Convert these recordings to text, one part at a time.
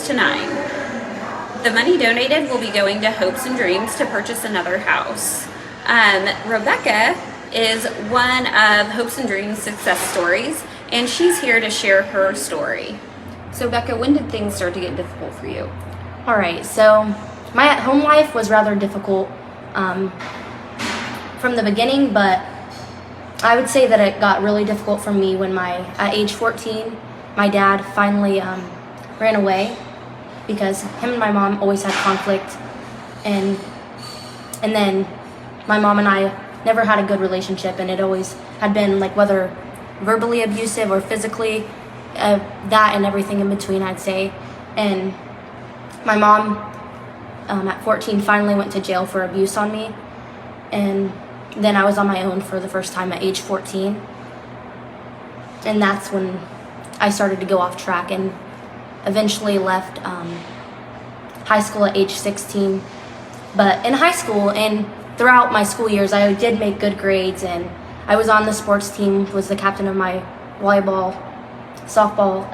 to 9. The money donated will be going to Hopes and Dreams to purchase another house. Rebecca is one of Hopes and Dreams success stories, and she's here to share her story. So Becca, when did things start to get difficult for you? All right, so my home life was rather difficult from the beginning, but I would say that it got really difficult for me when at age 14, my dad finally ran away because him and my mom always had conflict, and then my mom and I never had a good relationship, and it always had been like whether verbally abusive or physically, that and everything in between, I'd say. And my mom at 14 finally went to jail for abuse on me, and then I was on my own for the first time at age 14, and that's when I started to go off track and eventually left high school at age 16. But in high school and throughout my school years, I did make good grades, and I was on the sports team, was the captain of my volleyball, softball,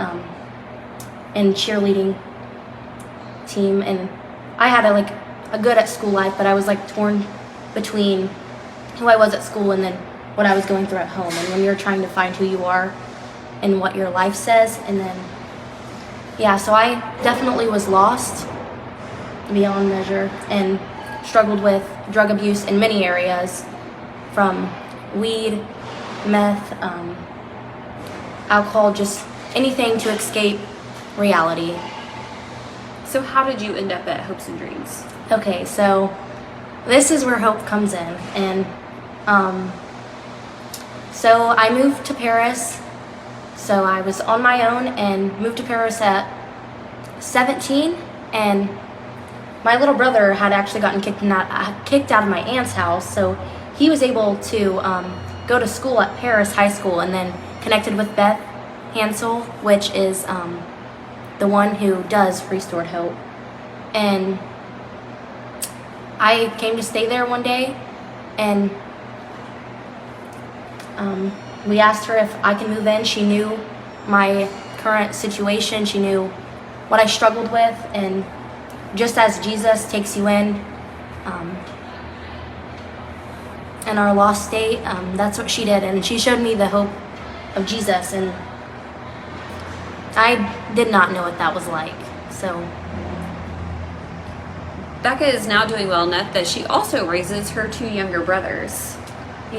and cheerleading team, and I had a good at school life, but I was torn between who I was at school and then what I was going through at home. And when you're trying to find who you are and what your life says, and then so I definitely was lost beyond measure and struggled with drug abuse in many areas, from weed, meth, alcohol, just anything to escape reality. So how did you end up at Hopes and Dreams? Okay, so this is where hope comes in, and so I moved to Paris. So I was on my own and moved to Paris at 17, and my little brother had actually gotten kicked out of my aunt's house, so he was able to go to school at Paris High School, and then connected with Beth Hansel, which is the one who does Restored Hope. And I came to stay there one day, and we asked her if I can move in. She knew my current situation. She knew what I struggled with, and just as Jesus takes you in our lost state, that's what she did, and she showed me the hope of Jesus, and I did not know what that was like. So Becca is now doing well enough that she also raises her 2 younger brothers.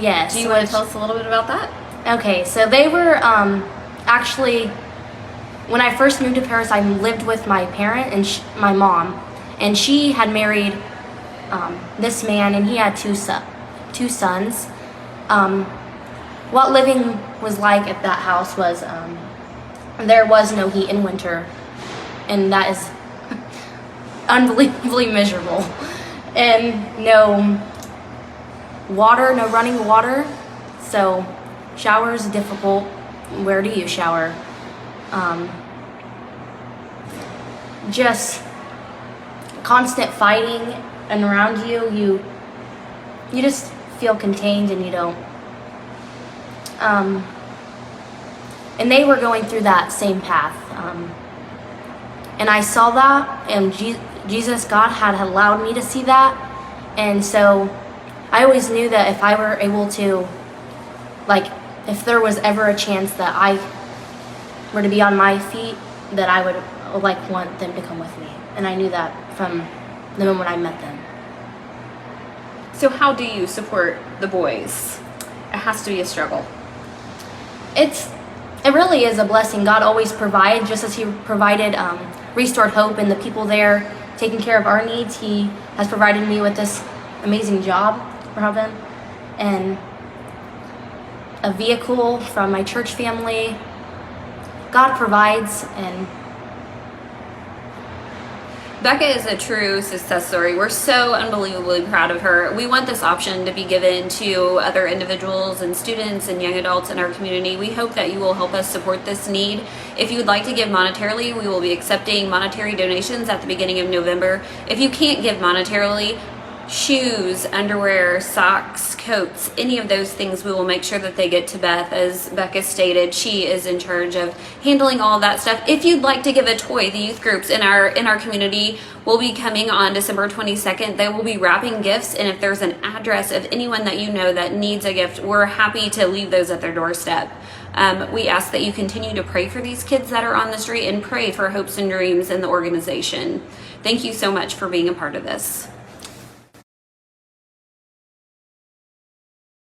yes. Do you want to tell us a little bit about that? Okay, so they were actually, when I first moved to Paris, I lived with my parent and my mom, and she had married this man, and he had two sons. What living was like at that house was there was no heat in winter, and that is unbelievably miserable, and no water, no running water, so showers difficult. Where do you shower? Just constant fighting, and around you just feel contained, and you don't. And they were going through that same path, and I saw that, and Jesus, God had allowed me to see that, and so I always knew that if I were able to, if there was ever a chance that I were to be on my feet, that I would want them to come with me, and I knew that from the moment I met them. So how do you support the boys? It has to be a struggle. It really is a blessing. God always provides, just as He provided Restored Hope and the people there taking care of our needs. He has provided me with this amazing job, Robin, and a vehicle from my church family. God provides, and Becca is a true success story. We're so unbelievably proud of her. We want this option to be given to other individuals and students and young adults in our community. We hope that you will help us support this need. If you would like to give monetarily, we will be accepting monetary donations at the beginning of November. If you can't give monetarily, shoes, underwear, socks, coats, any of those things, we will make sure that they get to Beth. As Becca stated, she is in charge of handling all that stuff. If you'd like to give a toy, the youth groups in our community will be coming on December 22nd. They will be wrapping gifts, and if there's an address of anyone that you know that needs a gift, we're happy to leave those at their doorstep. We ask that you continue to pray for these kids that are on the street and pray for Hopes and Dreams and the organization. Thank you so much for being a part of this.